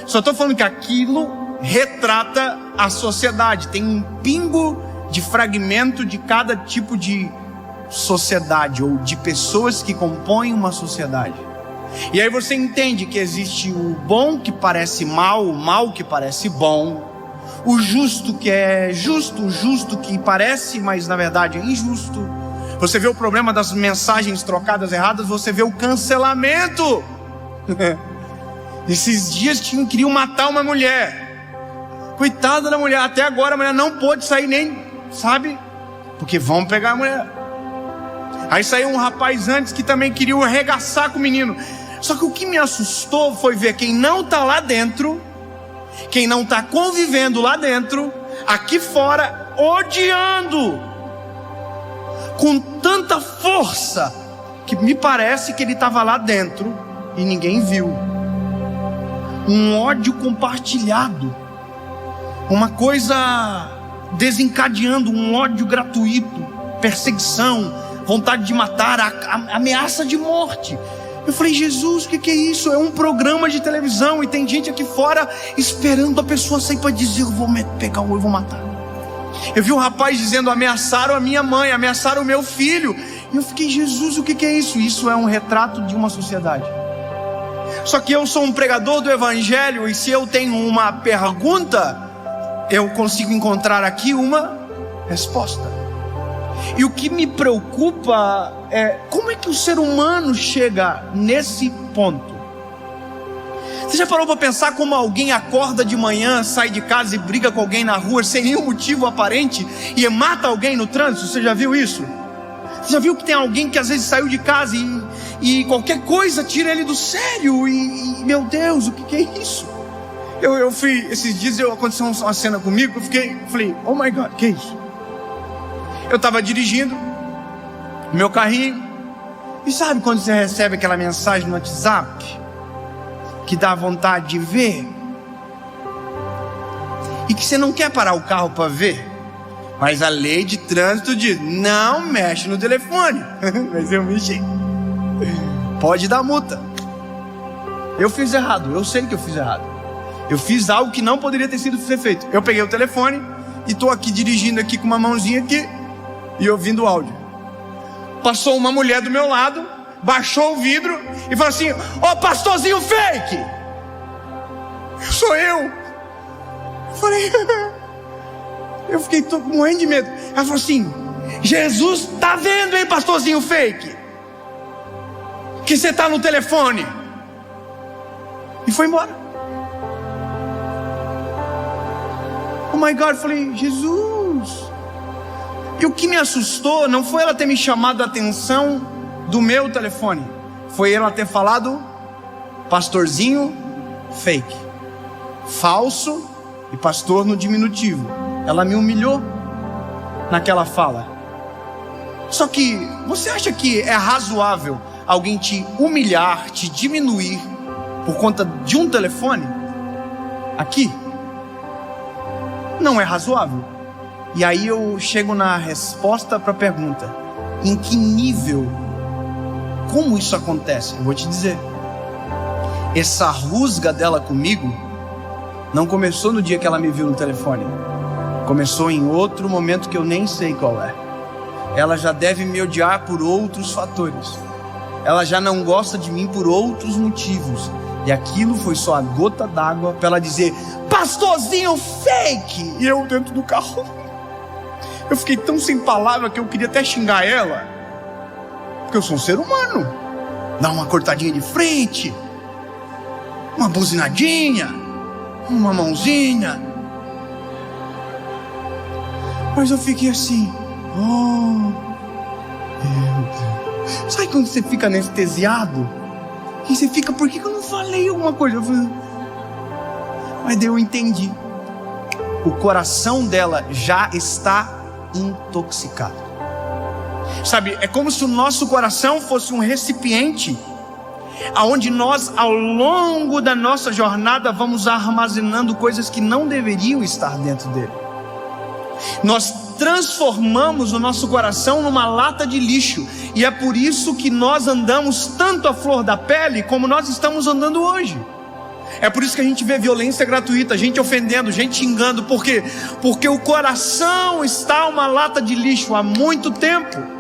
Speaker 1: Só estou falando que aquilo retrata a sociedade. Tem um pingo de fragmento de cada tipo de sociedade ou de pessoas que compõem uma sociedade. E aí você entende que existe o bom que parece mal, o mal que parece bom, o justo que é justo, o justo que parece, mas na verdade é injusto. Você vê o problema das mensagens trocadas erradas, você vê o cancelamento. Esses dias queriam matar uma mulher. Coitada da mulher, até agora a mulher não pôde sair nem, sabe? Porque vão pegar a mulher. Aí saiu um rapaz antes que também queria arregaçar com o menino. Só que o que me assustou foi ver quem não está lá dentro, quem não está convivendo lá dentro, aqui fora, odiando com tanta força, que me parece que ele estava lá dentro e ninguém viu. Um ódio compartilhado, uma coisa desencadeando, um ódio gratuito, perseguição, vontade de matar, ameaça de morte. Eu falei, Jesus, o que é isso? É um programa de televisão e tem gente aqui fora esperando a pessoa sair para dizer: eu vou pegar eu vou matar. Eu vi um rapaz dizendo: ameaçaram a minha mãe, ameaçaram o meu filho. E eu fiquei, Jesus, o que é isso? Isso é um retrato de uma sociedade. Só que eu sou um pregador do evangelho, e se eu tenho uma pergunta, eu consigo encontrar aqui uma resposta. E o que me preocupa é como é que o ser humano chega nesse ponto. Você já parou para pensar como alguém acorda de manhã, sai de casa e briga com alguém na rua sem nenhum motivo aparente e mata alguém no trânsito? Você já viu isso? Você já viu que tem alguém que às vezes saiu de casa e qualquer coisa tira ele do sério? E meu Deus, o que é isso? Eu fui, esses dias aconteceu uma cena comigo, falei, oh my God, que é isso? Eu estava dirigindo meu carrinho, e sabe quando você recebe aquela mensagem no WhatsApp que dá vontade de ver, e que você não quer parar o carro para ver, mas a lei de trânsito diz: não mexe no telefone. Mas eu mexi, pode dar multa. Eu fiz errado, eu sei que eu fiz errado, eu fiz algo que não poderia ter sido feito. Eu peguei o telefone e estou aqui dirigindo aqui com uma mãozinha aqui e ouvindo o áudio. Passou uma mulher do meu lado, baixou o vidro e falou assim: ó, pastorzinho fake! Sou eu. Falei, eu fiquei morrendo de medo. Ela falou assim: Jesus tá vendo, hein, pastorzinho fake, que você tá no telefone. E foi embora. Oh my God, eu falei, Jesus. E o que me assustou não foi ela ter me chamado a atenção do meu telefone, foi ela ter falado pastorzinho fake, falso e pastor no diminutivo. Ela me humilhou naquela fala. Só que você acha que é razoável alguém te humilhar, te diminuir por conta de um telefone? Aqui não é razoável. E aí eu chego na resposta para a pergunta: em que nível? Como isso acontece? Eu vou te dizer. Essa rusga dela comigo não começou no dia que ela me viu no telefone. Começou em outro momento que eu nem sei qual é. Ela já deve me odiar por outros fatores. Ela já não gosta de mim por outros motivos. E aquilo foi só a gota d'água para ela dizer: pastorzinho fake! E eu dentro do carro. Eu fiquei tão sem palavra que eu queria até xingar ela, porque eu sou um ser humano. Dá uma cortadinha de frente, uma buzinadinha, uma mãozinha. Mas eu fiquei assim, oh meu Deus. Sabe quando você fica anestesiado? E você fica, por que eu não falei alguma coisa? Mas daí eu entendi. O coração dela já está intoxicado. Sabe, é como se o nosso coração fosse um recipiente aonde nós, ao longo da nossa jornada, vamos armazenando coisas que não deveriam estar dentro dele. Nós transformamos o nosso coração numa lata de lixo, e é por isso que nós andamos tanto à flor da pele como nós estamos andando hoje. É por isso que a gente vê violência gratuita, gente ofendendo, gente xingando. Por quê? Porque o coração está uma lata de lixo há muito tempo.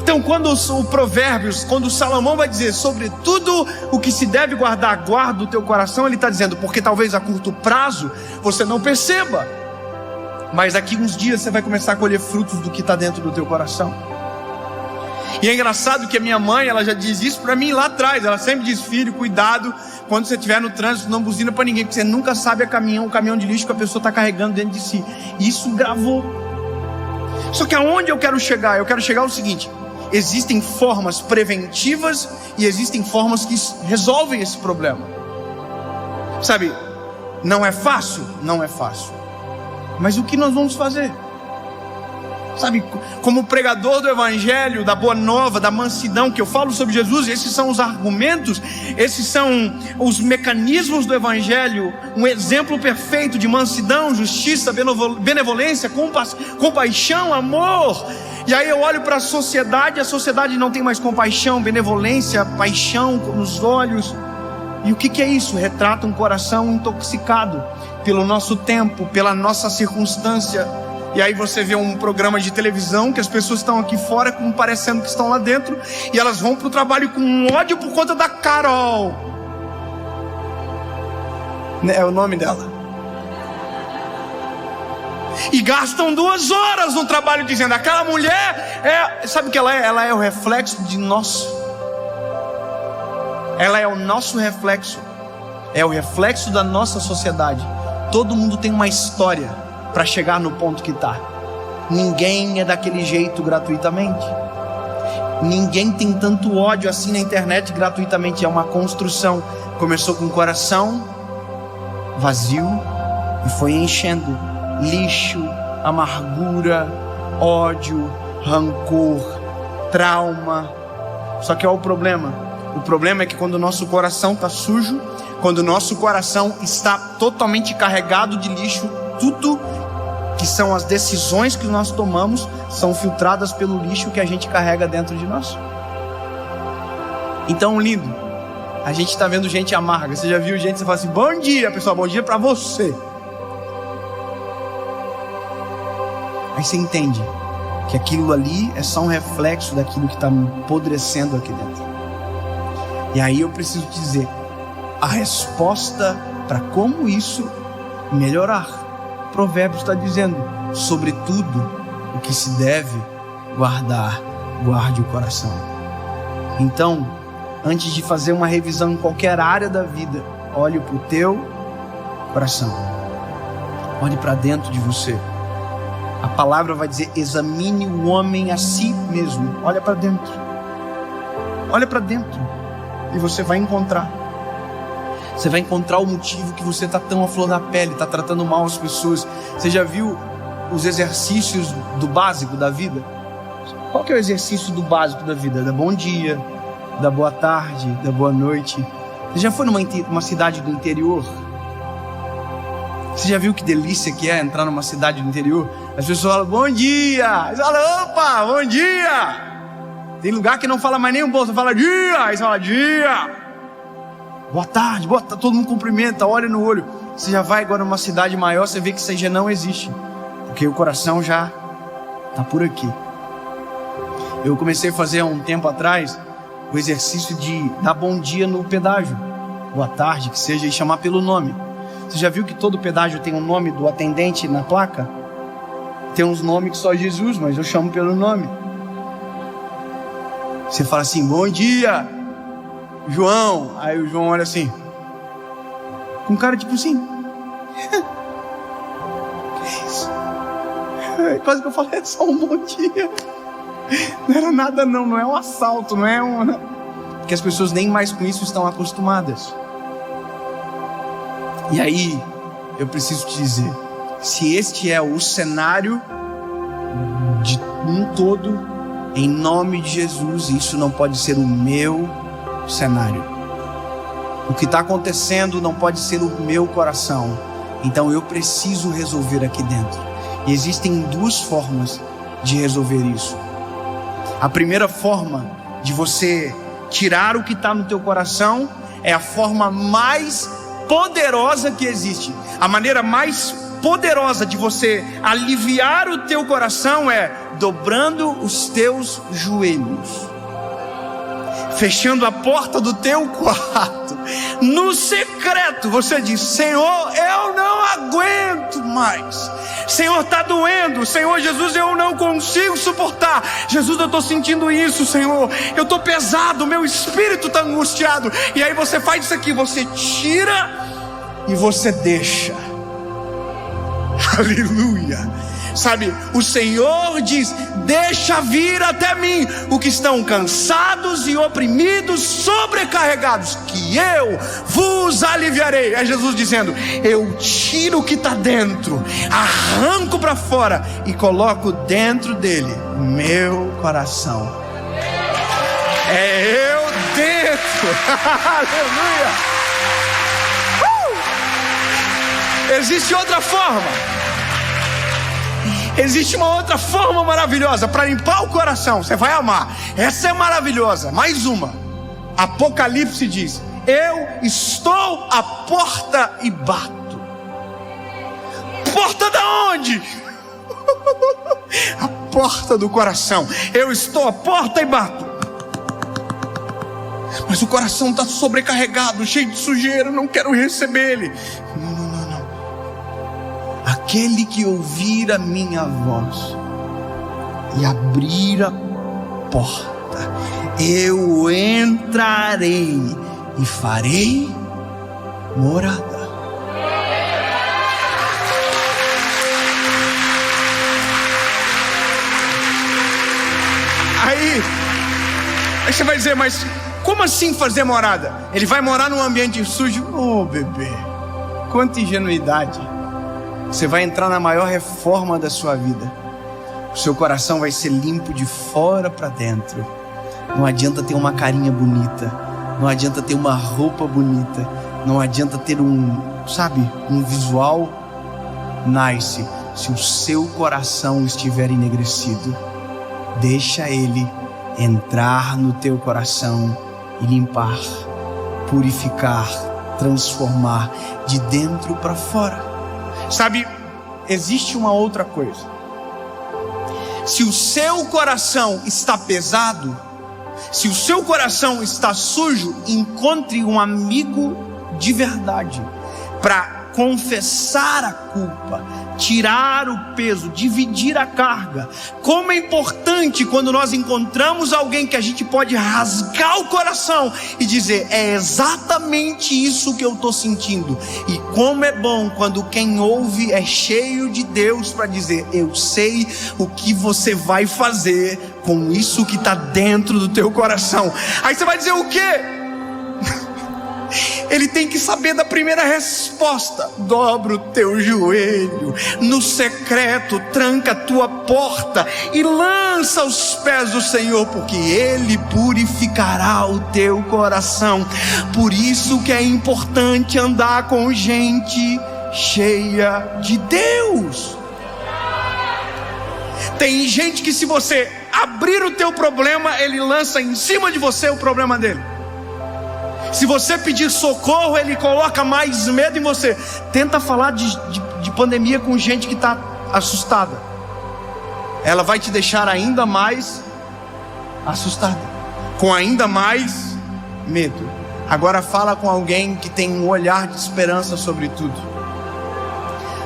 Speaker 1: Então, quando o Provérbios, quando o Salomão vai dizer sobre tudo o que se deve guardar, guarda o teu coração, ele está dizendo, porque talvez a curto prazo você não perceba, mas daqui uns dias você vai começar a colher frutos do que está dentro do teu coração. E é engraçado que a minha mãe, ela já diz isso para mim lá atrás. Ela sempre diz: filho, cuidado quando você estiver no trânsito, não buzina para ninguém, porque você nunca sabe o caminhão de lixo que a pessoa está carregando dentro de si. E isso gravou. Só que aonde eu quero chegar? Eu quero chegar ao seguinte: existem formas preventivas e existem formas que resolvem esse problema. Sabe, não é fácil? Não é fácil. Mas o que nós vamos fazer? Sabe, como pregador do evangelho, da boa nova, da mansidão, que eu falo sobre Jesus, esses são os argumentos, esses são os mecanismos do evangelho, um exemplo perfeito de mansidão, justiça, benevolência, compaixão, amor. E aí eu olho para a sociedade não tem mais compaixão, benevolência, paixão nos olhos. E o que é isso? Retrata um coração intoxicado pelo nosso tempo, pela nossa circunstância. E aí você vê um programa de televisão que as pessoas estão aqui fora como parecendo que estão lá dentro, e elas vão para o trabalho com ódio por conta da Carol. É o nome dela. E gastam 2 horas no trabalho dizendo: aquela mulher sabe o que ela é? Ela é o reflexo de nós. Ela é o nosso reflexo. É o reflexo da nossa sociedade. Todo mundo tem uma história para chegar no ponto que está. Ninguém é daquele jeito gratuitamente. Ninguém tem tanto ódio assim na internet gratuitamente. É uma construção. Começou com o coração vazio e foi enchendo. Lixo, amargura, ódio, rancor, trauma. Só que olha o problema. O problema é que quando o nosso coração está sujo, quando o nosso coração está totalmente carregado de lixo, tudo que são as decisões que nós tomamos são filtradas pelo lixo que a gente carrega dentro de nós. Então, lindo, a gente está vendo gente amarga. Você já viu gente, você fala assim: bom dia, pessoal, bom dia para você. Aí você entende que aquilo ali é só um reflexo daquilo que está apodrecendo aqui dentro. E aí eu preciso te dizer a resposta para como isso melhorar. Provérbios está dizendo: sobre tudo o que se deve guardar, guarde o coração. Então, antes de fazer uma revisão em qualquer área da vida, olhe para o teu coração. Olhe para dentro de você. A palavra vai dizer: examine o homem a si mesmo. Olha para dentro. Olha para dentro. E você vai encontrar. Você vai encontrar o motivo que você está tão à flor da pele, está tratando mal as pessoas. Você já viu os exercícios do básico da vida? Qual que é o exercício do básico da vida? Da bom dia, da boa tarde, da boa noite. Você já foi numa cidade do interior? Você já viu que delícia que é entrar numa cidade do interior? As pessoas falam: bom dia. Eles falam: opa, bom dia. Tem lugar que não fala mais nem um bolso, fala dia. Aí você fala: dia. Boa tarde, todo mundo cumprimenta, olha no olho. Você já vai agora numa cidade maior, você vê que isso já não existe, porque o coração já está por aqui. Eu comecei a fazer há um tempo atrás o exercício de dar bom dia no pedágio, boa tarde, que seja, e chamar pelo nome. Você já viu que todo pedágio tem um nome do atendente na placa? Tem uns nomes que só Jesus, mas eu chamo pelo nome. Você fala assim: bom dia, João. Aí o João olha assim, com cara tipo assim: que isso? Quase que eu falei: é só um bom dia. Não era nada não é um assalto, não é um... Porque as pessoas nem mais com isso estão acostumadas. E aí, eu preciso te dizer, se este é o cenário de um todo, Em nome de Jesus, isso não pode ser o meu cenário. O que está acontecendo não pode ser o meu coração. Então eu preciso resolver aqui dentro. E existem duas formas de resolver isso. A primeira forma de você tirar o que está no teu coração é a forma mais poderosa que existe. A maneira mais poderosa de você aliviar o teu coração é dobrando os teus joelhos, fechando a porta do teu quarto, no secreto. Você diz: Senhor, eu não aguento mais. Senhor, está doendo. Senhor Jesus, eu não consigo suportar. Jesus, eu estou sentindo isso. Senhor, eu estou pesado, meu espírito está angustiado. E aí você faz isso aqui, você tira e você deixa. Aleluia. Sabe, o Senhor diz: deixa vir até mim o que estão cansados e oprimidos, sobrecarregados, que eu vos aliviarei. É Jesus dizendo: eu tiro o que está dentro, arranco para fora e coloco dentro dele meu coração. É eu dentro. Aleluia. Existe outra forma. Existe uma outra forma maravilhosa para limpar o coração. Você vai amar. Essa é maravilhosa. Mais uma. Apocalipse diz: eu estou à porta e bato. Porta da onde? A porta do coração. Eu estou à porta e bato. Mas o coração está sobrecarregado, cheio de sujeira. Não quero receber ele. Não. Aquele que ouvir a minha voz e abrir a porta, eu entrarei e farei morada. Aí você vai dizer: mas como assim fazer morada? Ele vai morar num ambiente sujo? Oh, bebê, quanta ingenuidade. Você vai entrar na maior reforma da sua vida. O seu coração vai ser limpo de fora para dentro. Não adianta ter uma carinha bonita, não adianta ter uma roupa bonita, não adianta ter um visual nice, se o seu coração estiver enegrecido. Deixa ele entrar no teu coração e limpar, purificar, transformar de dentro para fora. Sabe, existe uma outra coisa. Se o seu coração está pesado, se o seu coração está sujo, encontre um amigo de verdade para confessar a culpa, tirar o peso, dividir a carga. Como é importante quando nós encontramos alguém que a gente pode rasgar o coração e dizer: é exatamente isso que eu estou sentindo. E como é bom quando quem ouve é cheio de Deus para dizer: eu sei o que você vai fazer com isso que está dentro do teu coração. Aí você vai dizer o quê? Ele tem que saber da primeira resposta. Dobra o teu joelho no secreto, tranca a tua porta e lança aos pés do Senhor, porque Ele purificará o teu coração. Por isso que é importante andar com gente cheia de Deus. Tem gente que, se você abrir o teu problema, ele lança em cima de você o problema dele. Se você pedir socorro, ele coloca mais medo em você. Tenta falar de pandemia com gente que está assustada. Ela vai te deixar ainda mais assustada, com ainda mais medo. Agora fala com alguém que tem um olhar de esperança sobre tudo.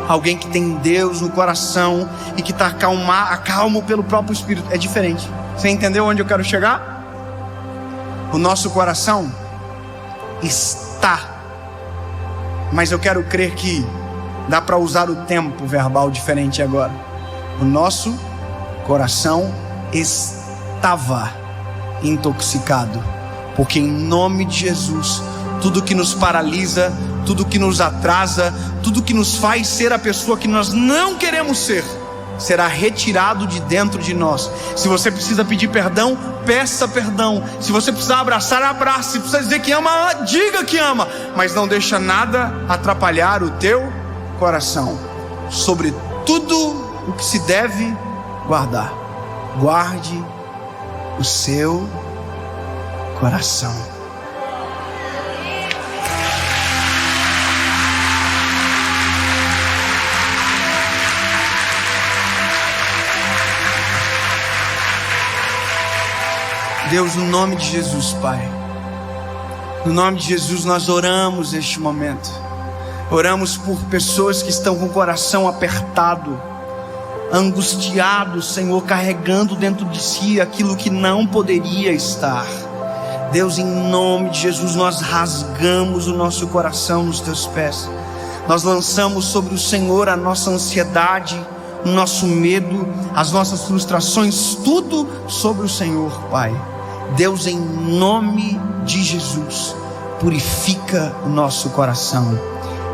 Speaker 1: Alguém que tem Deus no coração e que está acalmo pelo próprio Espírito. É diferente. Você entendeu onde eu quero chegar? O nosso coração está, mas eu quero crer que dá para usar o tempo verbal diferente agora. O nosso coração estava intoxicado, porque em nome de Jesus, tudo que nos paralisa, tudo que nos atrasa, tudo que nos faz ser a pessoa que nós não queremos ser, será retirado de dentro de nós. Se você precisa pedir perdão, peça perdão. Se você precisar abraçar, abrace. Se precisa dizer que ama, diga que ama. Mas não deixa nada atrapalhar o teu coração. Sobre tudo o que se deve guardar, guarde o seu coração. Deus, no nome de Jesus, Pai, no nome de Jesus nós oramos neste momento. Oramos por pessoas que estão com o coração apertado, angustiado, Senhor, carregando dentro de si aquilo que não poderia estar. Deus, em nome de Jesus, nós rasgamos o nosso coração nos teus pés. Nós lançamos sobre o Senhor a nossa ansiedade, o nosso medo, as nossas frustrações, tudo sobre o Senhor, Pai. Deus, em nome de Jesus, purifica o nosso coração,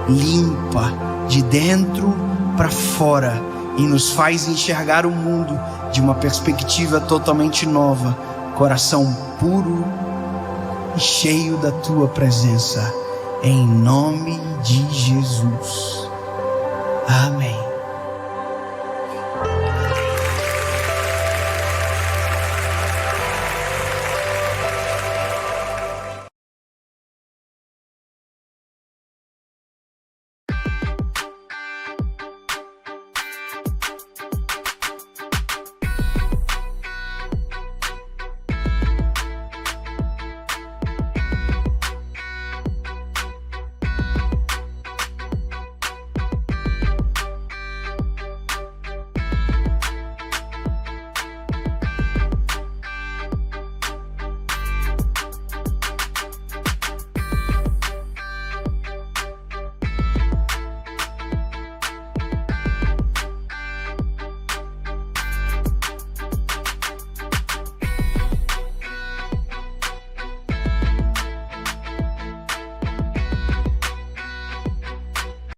Speaker 1: limpa de dentro para fora e nos faz enxergar o mundo de uma perspectiva totalmente nova, coração puro e cheio da tua presença, em nome de Jesus. Amém.